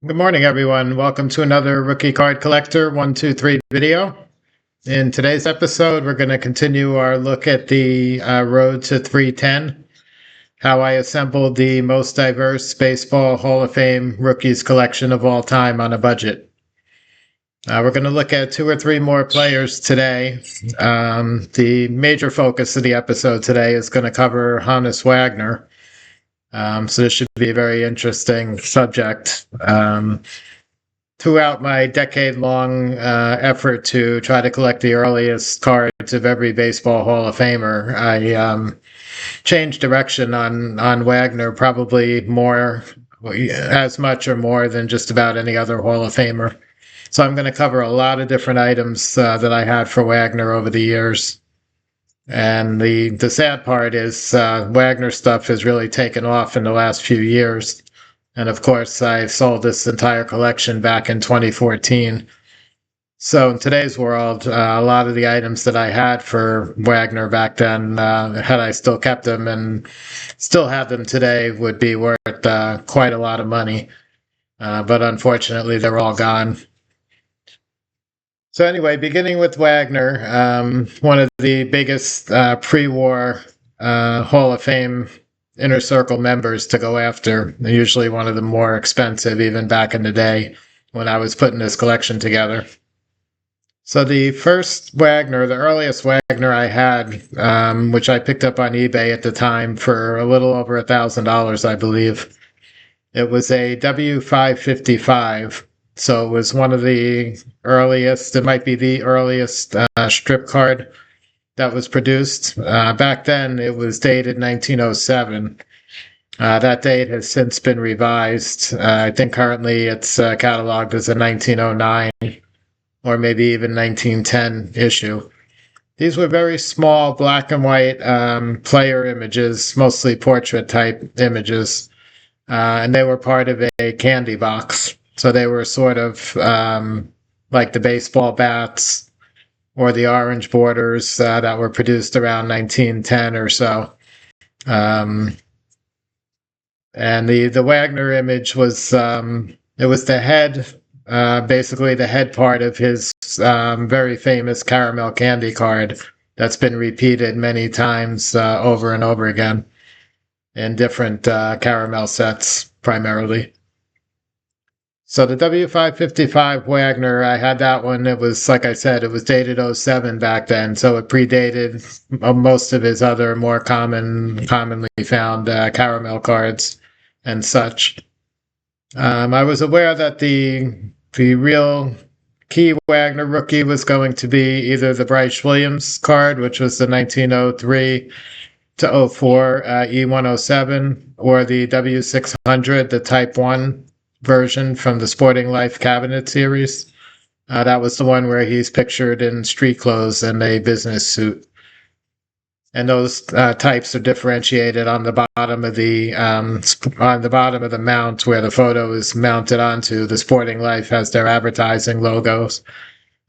Good morning, everyone. Welcome to another Rookie Card Collector 123 video. In today's episode, we're going to continue our look at the road to 310, how I assembled the most diverse baseball Hall of Fame rookies collection of all time on a budget. We're going to look at two or three more players today. The major focus of the episode today is going to cover Honus Wagner. So this should be a very interesting subject. Throughout my decade-long effort to try to collect the earliest cards of every baseball Hall of Famer, I changed direction on Wagner probably more, as much or more than just about any other Hall of Famer. So I'm going to cover a lot of different items that I had for Wagner over the years. And the sad part is Wagner stuff has really taken off in the last few years. And of course, I sold this entire collection back in 2014. So in today's world, a lot of the items that I had for Wagner back then, had I still kept them and still have them today, would be worth quite a lot of money. But unfortunately, they're all gone. So anyway, beginning with Wagner, one of the biggest pre-war Hall of Fame inner circle members to go after, usually one of the more expensive, even back in the day when I was putting this collection together. So the first Wagner, the earliest Wagner I had, which I picked up on eBay at the time for a little over $1,000, I believe. It was a W555. So it was one of the earliest, it might be the earliest strip card that was produced. Back then, it was dated 1907. That date has since been revised. I think currently it's cataloged as a 1909 or maybe even 1910 issue. These were very small black and white player images, mostly portrait type images, and they were part of a candy box. So they were sort of like the baseball bats or the orange borders that were produced around 1910 or so. And the Wagner image was, it was the head, basically the head part of his very famous caramel candy card that's been repeated many times over and over again in different caramel sets primarily. So the W555 Wagner, I had that one. It was, like I said, it was dated 07 back then, so it predated most of his other more commonly found caramel cards and such. I was aware that the real key Wagner rookie was going to be either the Bryce Williams card, which was the 1903 to 04 E107, or the W600, the Type 1 version from the Sporting Life Cabinet series. That was the one where he's pictured in street clothes and a business suit. And those types are differentiated on the bottom of the mount where the photo is mounted onto. The Sporting Life has their advertising logos.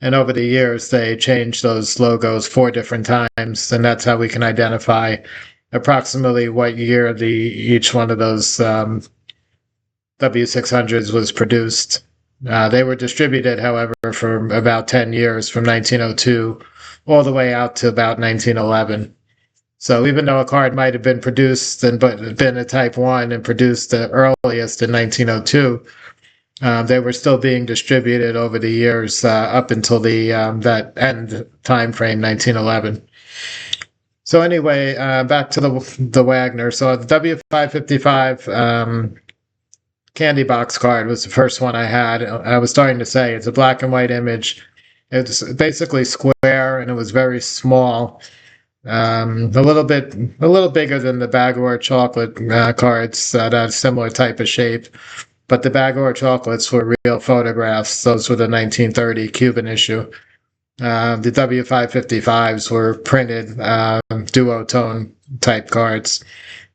And over the years, they changed those logos 4 different times, and that's how we can identify approximately what year each one of those W600s was produced. They were distributed, however, for about 10 years, from 1902 all the way out to about 1911. So even though a card might have been produced and been a Type 1 and produced the earliest in 1902, they were still being distributed over the years up until that end time frame, 1911. So anyway, back to the Wagner. So the W555 candy box card was the first one I had. I was starting to say it's a black and white image. It's basically square and it was very small. A little bigger than the Bag-O chocolate cards that had a similar type of shape. But the Bag-O chocolates were real photographs. Those were the 1930 Cuban issue. The W555s were printed duotone type cards,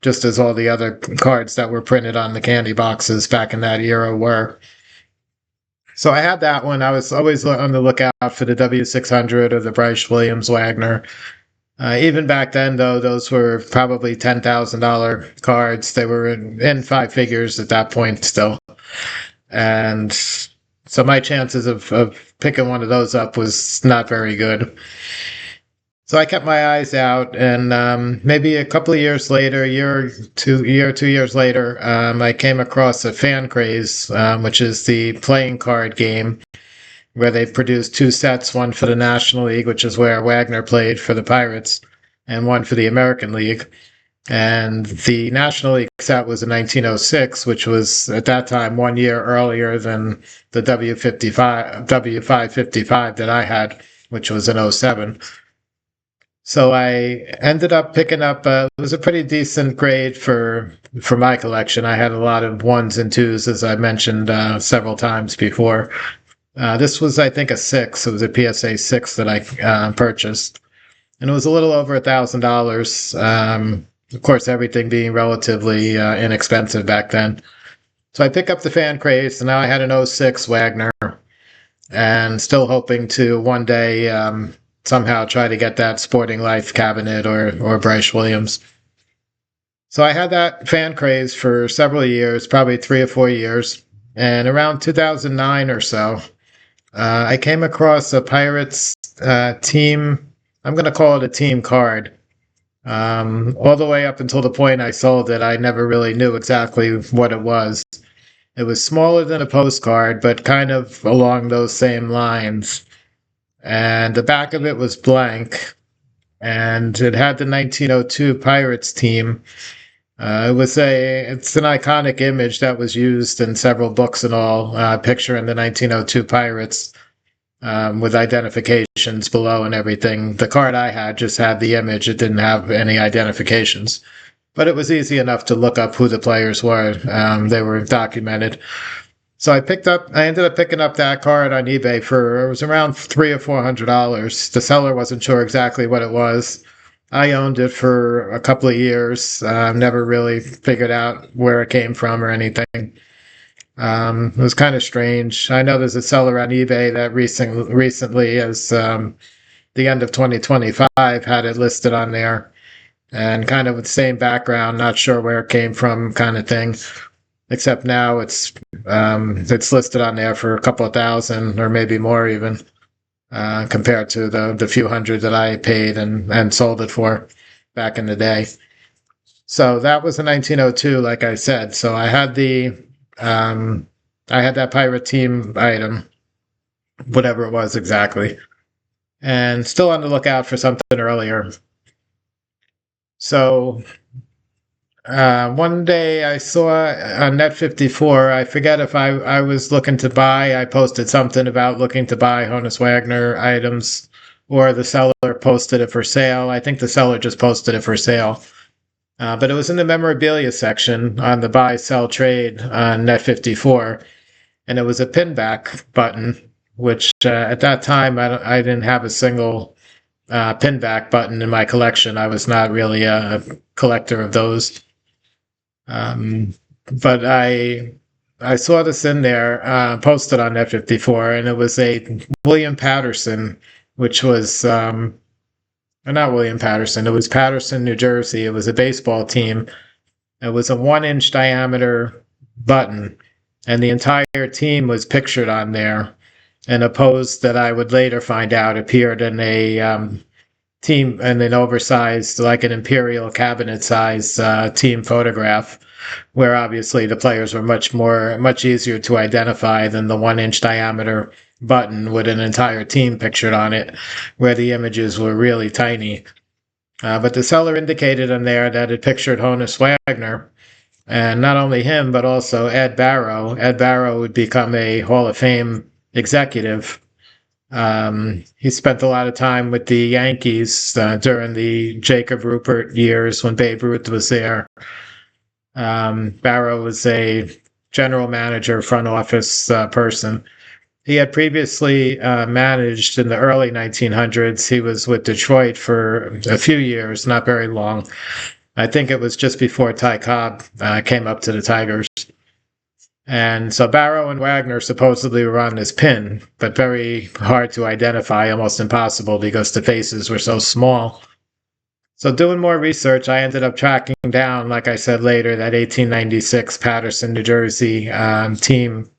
just as all the other cards that were printed on the candy boxes back in that era were. So I had that one. I was always on the lookout for the W600 or the Bryce Williams Wagner. Even back then, though, those were probably $10,000 cards. They were in 5 figures at that point still. And so my chances of picking one of those up was not very good. So I kept my eyes out, and maybe a couple of years later, two years later, I came across a fan craze, which is the playing card game, where they produced two sets, one for the National League, which is where Wagner played for the Pirates, and one for the American League. And the National League set was in 1906, which was at that time 1 year earlier than the W555 that I had, which was in '07. So I ended up picking up. It was a pretty decent grade for my collection. I had a lot of ones and twos, as I mentioned several times before. This was, I think, a six. It was a PSA 6 that I purchased, and it was a little over $1,000. Of course, everything being relatively inexpensive back then. So I pick up the fan craze, and now I had an '06 Wagner, and still hoping to one day somehow try to get that Sporting Life cabinet or Bryce Williams. So I had that fan craze for several years, probably 3 or 4 years, and around 2009 or so, I came across a Pirates team. I'm going to call it a team card. All the way up until the point I sold it, I never really knew exactly what it was. It was smaller than a postcard, but kind of along those same lines. And the back of it was blank, and it had the 1902 Pirates team. It's an iconic image that was used in several books and all, picturing the 1902 Pirates, with identifications below and everything. The card I had just had the image. It didn't have any identifications, but it was easy enough to look up who the players were. They were documented. So I ended up picking up that card on eBay it was around $300 or $400. The seller wasn't sure exactly what it was. I owned it for a couple of years. Never really figured out where it came from or anything. It was kind of strange. I know there's a seller on eBay that recently, as the end of 2025, had it listed on there, and kind of with the same background, not sure where it came from, kind of thing. Except now it's listed on there for a couple of thousand or maybe more even, compared to the few hundred that I paid and sold it for back in the day. So that was a 1902, like I said. So I had that pirate team item, whatever it was exactly, and still on the lookout for something earlier. So one day I saw on Net54, I forget if I was looking to buy, I posted something about looking to buy Honus Wagner items, or the seller posted it for sale. I think the seller just posted it for sale. But it was in the memorabilia section on the buy, sell, trade on Net54, and it was a pinback button, which at that time I didn't have a single pinback button in my collection. I was not really a collector of those. But I saw this in there, posted on F54, and it was a William Patterson, which was not William Patterson. It was Patterson, New Jersey. It was a baseball team. It was a 1-inch diameter button, and the entire team was pictured on there in a pose that I would later find out appeared in a team in an oversized, like an imperial cabinet size team photograph, where obviously the players were much easier to identify than the 1-inch diameter button with an entire team pictured on it, where the images were really tiny. But the seller indicated in there that it pictured Honus Wagner, and not only him, but also Ed Barrow. Ed Barrow would become a Hall of Fame executive. He spent a lot of time with the Yankees during the Jacob Ruppert years when Babe Ruth was there. Barrow was a general manager, front office person. He had previously managed in the early 1900s. He was with Detroit for a few years, not very long. I think it was just before Ty Cobb came up to the Tigers. And so Barrow and Wagner supposedly were on this pin, but very hard to identify, almost impossible because the faces were so small. So doing more research, I ended up tracking down, like I said later, that 1896 Patterson, New Jersey team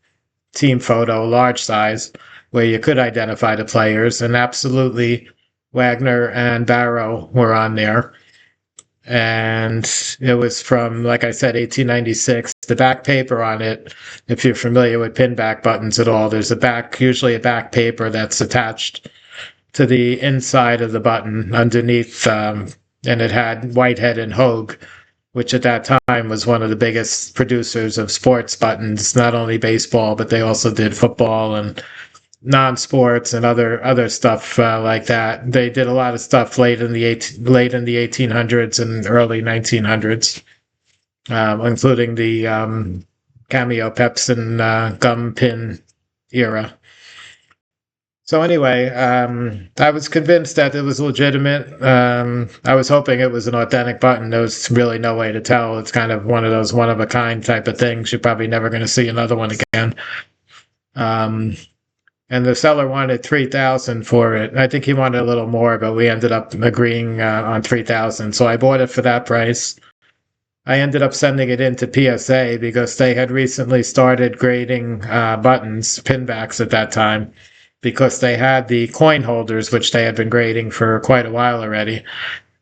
team photo, large size, where you could identify the players, and absolutely Wagner and Barrow were on there. And it was from, like I said, 1896. The back paper on it, if you're familiar with pin back buttons at all, there's usually a back paper that's attached to the inside of the button underneath, and it had Whitehead and Hogue, which at that time was one of the biggest producers of sports buttons, not only baseball, but they also did football and non-sports and other stuff like that. They did a lot of stuff late in the 1800s and early 1900s, including the cameo Pepsin gum pin era. So anyway, I was convinced that it was legitimate. I was hoping it was an authentic button. There was really no way to tell. It's kind of one of those one-of-a-kind type of things. You're probably never going to see another one again. And the seller wanted $3,000 for it. I think he wanted a little more, but we ended up agreeing on $3,000. So I bought it for that price. I ended up sending it into PSA because they had recently started grading buttons, pinbacks at that time, because they had the coin holders, which they had been grading for quite a while already.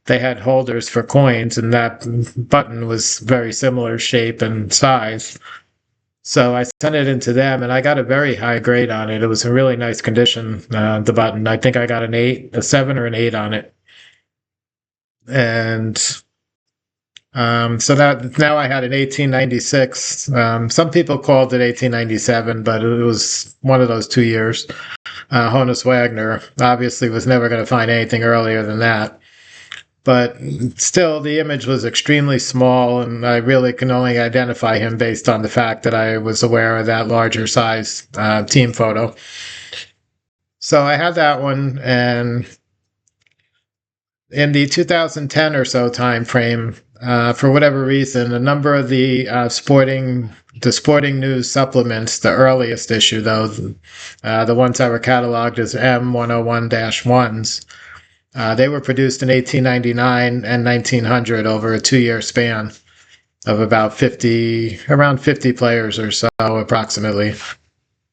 They had holders for coins, and that button was very similar shape and size. So I sent it into them, and I got a very high grade on it. It was in really nice condition, the button. I think I got an 8, a 7 or an 8 on it. And so that now I had an 1896. Some people called it 1897, but it was one of those 2 years. Honus Wagner obviously was never going to find anything earlier than that. But still, the image was extremely small, and I really can only identify him based on the fact that I was aware of that larger size team photo. So I had that one, and in the 2010 or so time frame, for whatever reason, a number of the sporting news supplements, the earliest issue though, the ones that were cataloged as M101-1s, they were produced in 1899 and 1900 over a 2-year span of about around 50 players or so, approximately.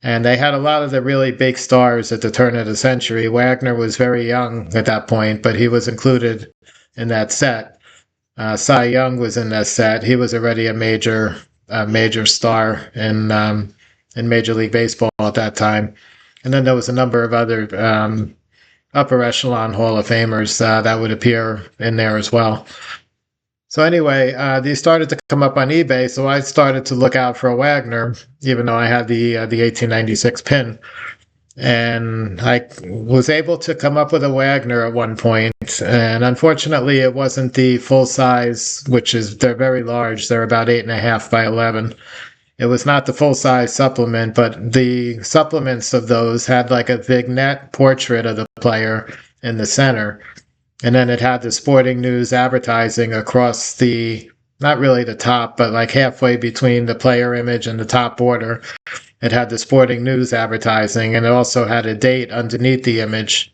And they had a lot of the really big stars at the turn of the century. Wagner was very young at that point, but he was included in that set. Cy Young was in that set. He was already a major star in Major League Baseball at that time. And then there was a number of other upper echelon Hall of Famers that would appear in there as well. So anyway, these started to come up on eBay, so I started to look out for a Wagner, even though I had the 1896 pin. And I was able to come up with a Wagner at one point, and unfortunately it wasn't the full size, they're very large, they're about 8.5 by 11. It was not the full-size supplement, but the supplements of those had like a vignette portrait of the player in the center. And then it had the sporting news advertising across not really the top, but like halfway between the player image and the top border. It had the sporting news advertising, and it also had a date underneath the image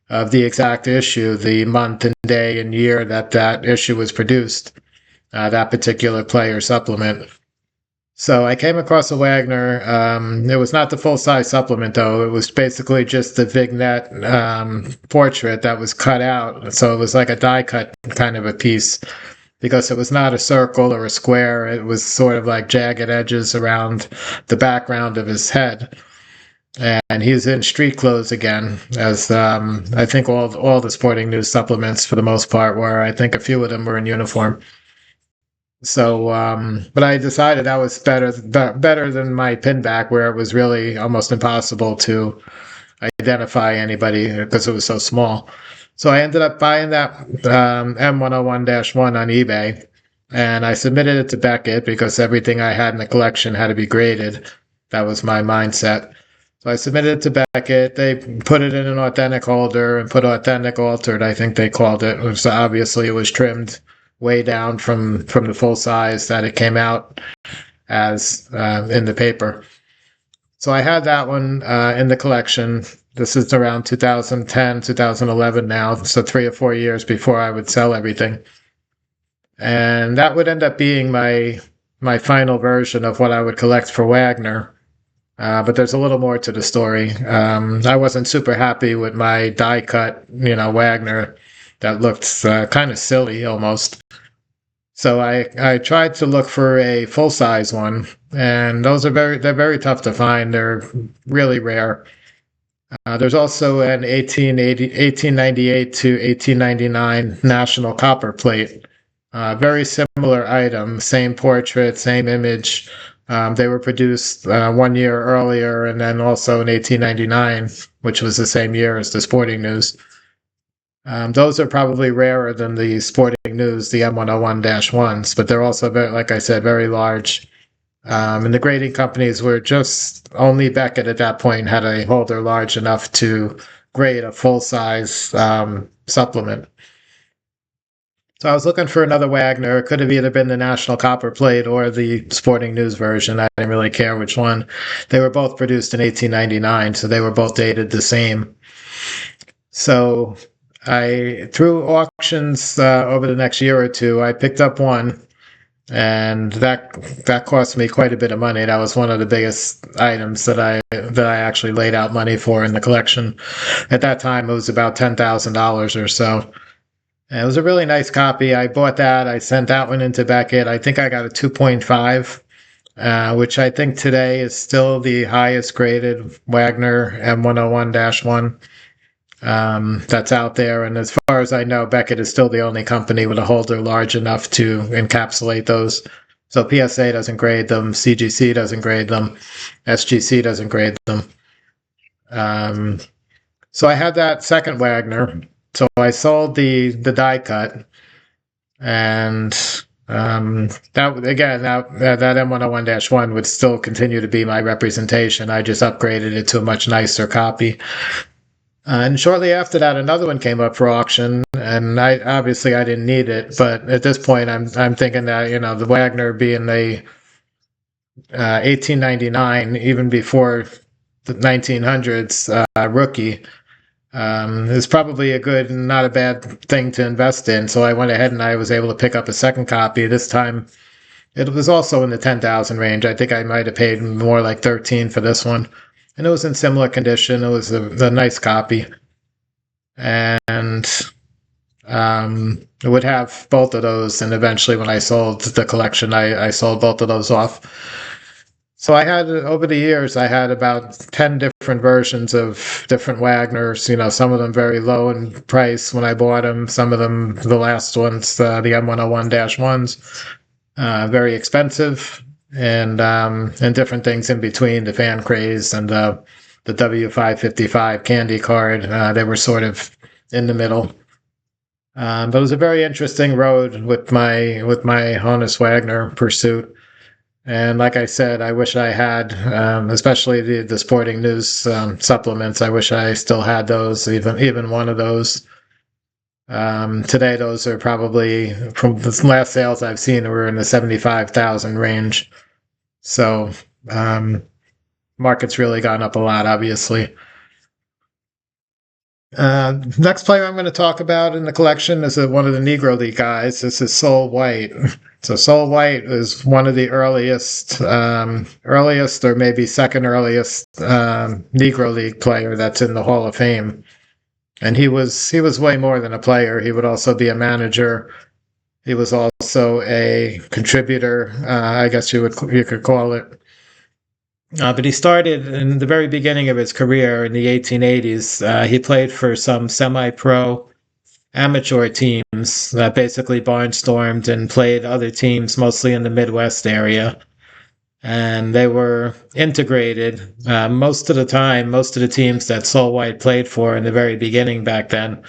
of the exact issue, the month and day and year that issue was produced, that particular player supplement. So I came across a Wagner. It was not the full-size supplement, though. It was basically just the vignette portrait that was cut out. So it was like a die-cut kind of a piece, because it was not a circle or a square. It was sort of like jagged edges around the background of his head. And he's in street clothes again, as I think all the sporting news supplements, for the most part, were. I think a few of them were in uniform. So, but I decided that was better than my pinback, where it was really almost impossible to identify anybody because it was so small. So I ended up buying that M101-1 on eBay, and I submitted it to Beckett because everything I had in the collection had to be graded. That was my mindset. So I submitted it to Beckett. They put it in an authentic holder and put authentic altered, I think they called it. So obviously it was trimmed way down from the full size that it came out as in the paper. So I had that one in the collection. This is around 2010, 2011 now, so 3 or 4 years before I would sell everything. And that would end up being my final version of what I would collect for Wagner. But there's a little more to the story. I wasn't super happy with my die cut, Wagner that looked kind of silly almost. So I tried to look for a full size one, and they're very tough to find. They're really rare. There's also an 1898 to 1899 National Copper Plate. Very similar item, same portrait, same image. They were produced 1 year earlier, and then also in 1899, which was the same year as the Sporting News. Those are probably rarer than the Sporting News, the M101-1s, but they're also very, like I said, very large. And the grading companies were just only Beckett at that point had a holder large enough to grade a full size supplement. So I was looking for another Wagner. It could have either been the National Copper Plate or the Sporting News version. I didn't really care which one. They were both produced in 1899, so they were both dated the same. So through auctions over the next year or two, I picked up one, and that cost me quite a bit of money. That was one of the biggest items that I actually laid out money for in the collection. At that time, it was about $10,000 or so. And it was a really nice copy. I bought that. I sent that one into Beckett. I think I got a 2.5, which I think today is still the highest graded Wagner M101-1 that's out there. And as far as I know, Beckett is still the only company with a holder large enough to encapsulate those. So PSA doesn't grade them, CGC doesn't grade them, SGC doesn't grade them. So I had that second Wagner. So I sold the die cut, and that M101-1 would still continue to be my representation. I just upgraded it to a much nicer copy. And shortly after that, another one came up for auction, and I didn't need it. But at this point, I'm thinking that the Wagner being the 1899, even before the 1900s rookie, is probably a good, not a bad thing to invest in. So I went ahead and I was able to pick up a second copy. This time, it was also in the 10,000 range. I think I might have paid more like 13 for this one. And it was in similar condition. It was a nice copy. And it would have both of those. And eventually when I sold the collection, I sold both of those off. So I had, over the years, I had about 10 different versions of different Wagners. Some of them very low in price when I bought them. Some of them, the last ones, the M101-1s, very expensive. And different things in between, the fan craze and the W555 candy card. They were sort of in the middle. But it was a very interesting road with my Honus Wagner pursuit. And like I said, I wish I had, especially the Sporting News supplements. I wish I still had those, even one of those. Today, those are probably, from the last sales I've seen, were in the 75,000 range. So market's really gone up a lot, obviously. Next player I'm going to talk about in the collection is one of the Negro League guys. This is Sol White. So Sol White is one of the earliest or maybe second earliest Negro League player that's in the Hall of Fame. And he was way more than a player. He would also be a manager. He was also a contributor, I guess you could call it. But he started in the very beginning of his career in the 1880s. He played for some semi-pro amateur teams that basically barnstormed and played other teams, mostly in the Midwest area. And they were integrated. Most of the teams that Sol White played for in the very beginning back then,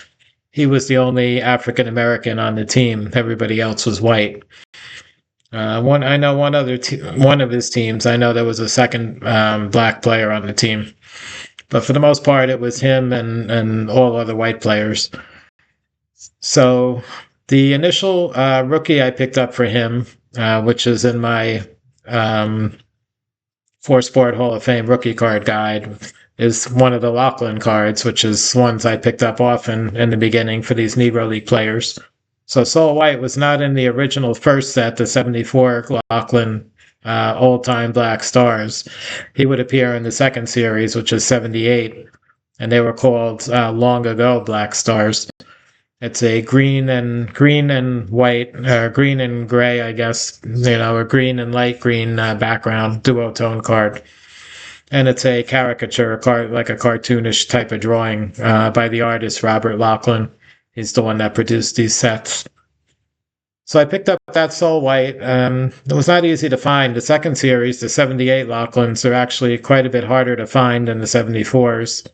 he was the only African American on the team. Everybody else was white. One of his teams, I know there was a second black player on the team, but for the most part, it was him and all other white players. So the initial rookie I picked up for him, which is in my 4-Sport Hall of Fame rookie card guide, is one of the Lachlan cards, which is ones I picked up often in the beginning for these Negro League players. So Sol White was not in the original first set, the 74 Lachlan old-time Black Stars. He would appear in the second series, which is 78, and they were called Long Ago Black Stars. It's a green and white, green and gray, I guess, a green and light green background duotone card. And it's a caricature card, like a cartoonish type of drawing by the artist Robert Lachlan. He's the one that produced these sets. So I picked up that Soul White. It was not easy to find. The second series, the 78 Lachlans, are actually quite a bit harder to find than the 74s.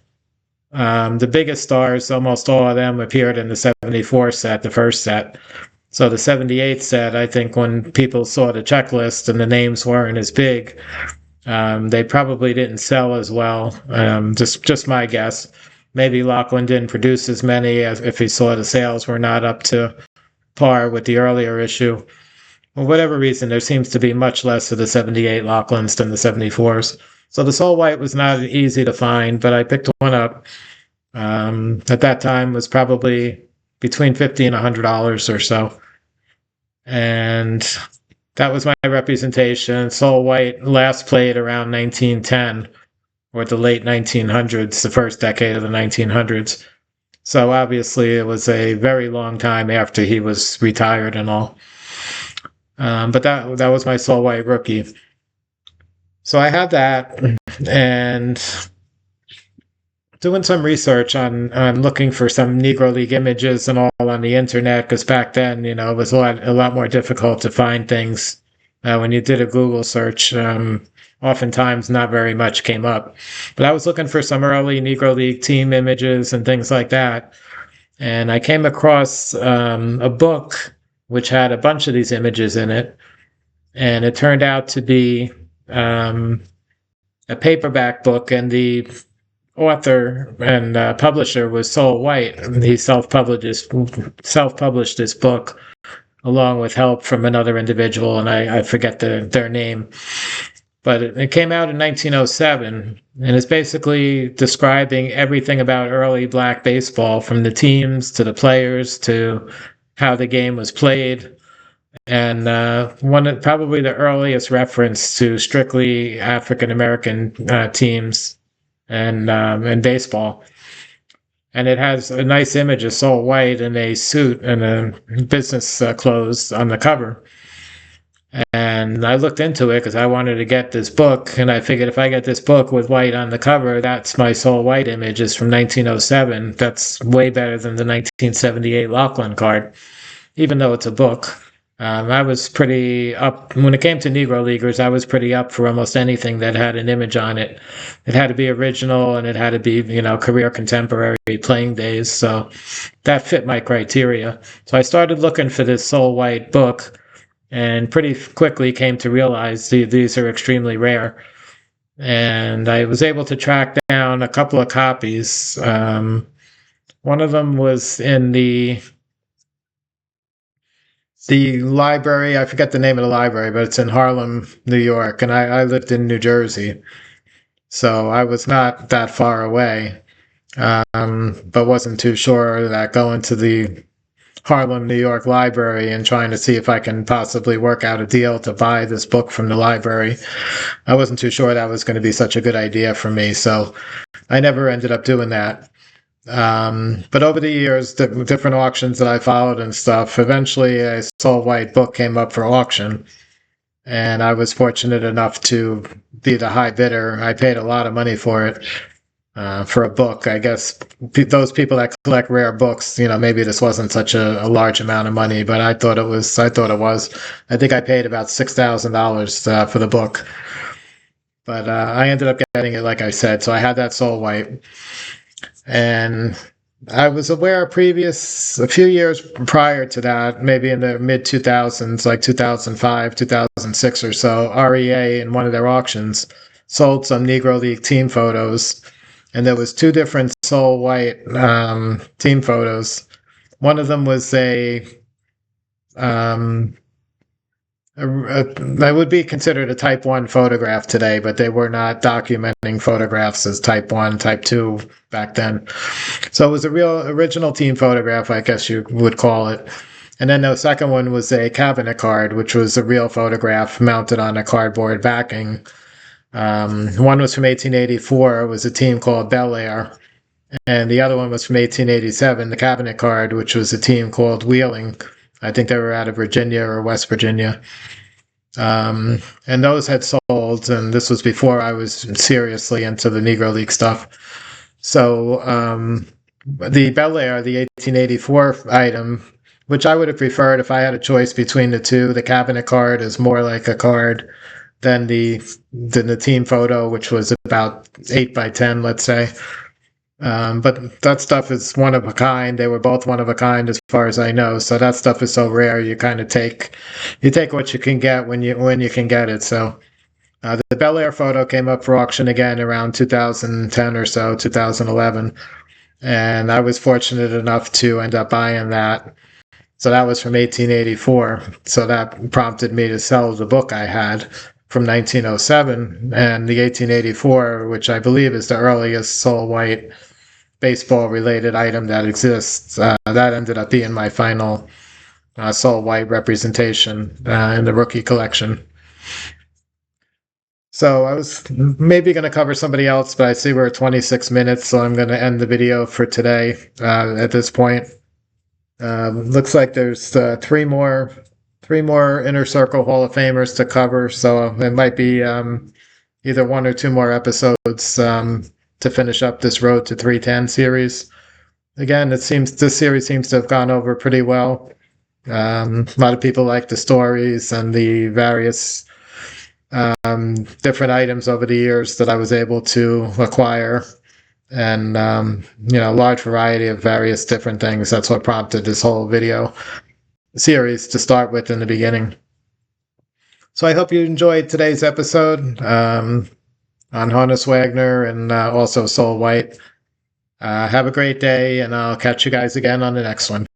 The biggest stars, almost all of them, appeared in the 74 set, the first set. So the 78 set, I think when people saw the checklist and the names weren't as big, they probably didn't sell as well. Just my guess. Maybe Lachlan didn't produce as many as if he saw the sales were not up to par with the earlier issue. For whatever reason, there seems to be much less of the 78 Lachlans than the 74s. So the Soul White was not easy to find, but I picked one up. At that time was probably between $50 and $100 or so. And that was my representation. Soul White last played around 1910 or the late 1900s, the first decade of the 1900s. So obviously it was a very long time after he was retired and all. But that was my Soul White rookie. So I had that, and doing some research on looking for some Negro League images and all on the internet, because back then, it was a lot more difficult to find things. When you did a Google search, oftentimes not very much came up. But I was looking for some early Negro League team images and things like that. And I came across a book which had a bunch of these images in it. And it turned out to be a paperback book, and the author and publisher was Soul White. He self-published this book along with help from another individual, and I forget their name. But it came out in 1907, and it's basically describing everything about early black baseball, from the teams to the players to how the game was played. And probably the earliest reference to strictly African American teams and baseball. And it has a nice image of Soul White in a suit and a business clothes on the cover. And I looked into it because I wanted to get this book, and I figured if I get this book with White on the cover, that's my Soul White images from 1907. That's way better than the 1978 Lachlan card, even though it's a book. I was pretty up when it came to Negro Leaguers. I was pretty up for almost anything that had an image on it. It had to be original, and it had to be, career contemporary playing days. So that fit my criteria. So I started looking for this Soul White book, and pretty quickly came to realize these are extremely rare. And I was able to track down a couple of copies. One of them was in the library. I forget the name of the library, but it's in Harlem, New York, and I lived in New Jersey, so I was not that far away, but wasn't too sure that going to the Harlem, New York library and trying to see if I can possibly work out a deal to buy this book from the library, I wasn't too sure that was going to be such a good idea for me, so I never ended up doing that. But over the years, the different auctions that I followed and stuff, eventually a Soul White book came up for auction, and I was fortunate enough to be the high bidder. I paid a lot of money for it, for a book. I guess those people that collect rare books, maybe this wasn't such a large amount of money, but I thought it was. I think I paid about $6,000 for the book, but I ended up getting it, like I said. So I had that Soul White. And I was aware a few years prior to that, maybe in the mid 2000s, like 2005, 2006 or so, REA in one of their auctions sold some Negro League team photos. And there was two different Soul White team photos. One of them was that would be considered a Type 1 photograph today, but they were not documenting photographs as Type 1, Type 2 back then. So it was a real original team photograph, I guess you would call it. And then the second one was a cabinet card, which was a real photograph mounted on a cardboard backing. One was from 1884. It was a team called Bel Air. And the other one was from 1887, the cabinet card, which was a team called Wheeling. I think they were out of Virginia or West Virginia. And those had sold, and this was before I was seriously into the Negro League stuff. So the Bel Air, the 1884 item, which I would have preferred if I had a choice between the two. The cabinet card is more like a card than the team photo, which was about 8 by 10, let's say. But that stuff is one of a kind. They were both one of a kind as far as I know. So that stuff is so rare. You kind of take what you can get when you can get it. So the Bel Air photo came up for auction again around 2010 or so, 2011, and I was fortunate enough to end up buying that. So that was from 1884. So that prompted me to sell the book I had from 1907, and the 1884, which I believe is the earliest Sol White baseball-related item that exists. That ended up being my final Sol White representation in the rookie collection. So I was maybe going to cover somebody else, but I see we're at 26 minutes, so I'm going to end the video for today at this point. Looks like there's three more Inner Circle Hall of Famers to cover, so it might be either one or two more episodes to finish up this Road to 310 series. Again, this series seems to have gone over pretty well. A lot of people like the stories and the various different items over the years that I was able to acquire, and a large variety of various different things. That's what prompted this whole video series to start with in the beginning. So I hope you enjoyed today's episode on Honus Wagner and also Sol White. Have a great day, and I'll catch you guys again on the next one.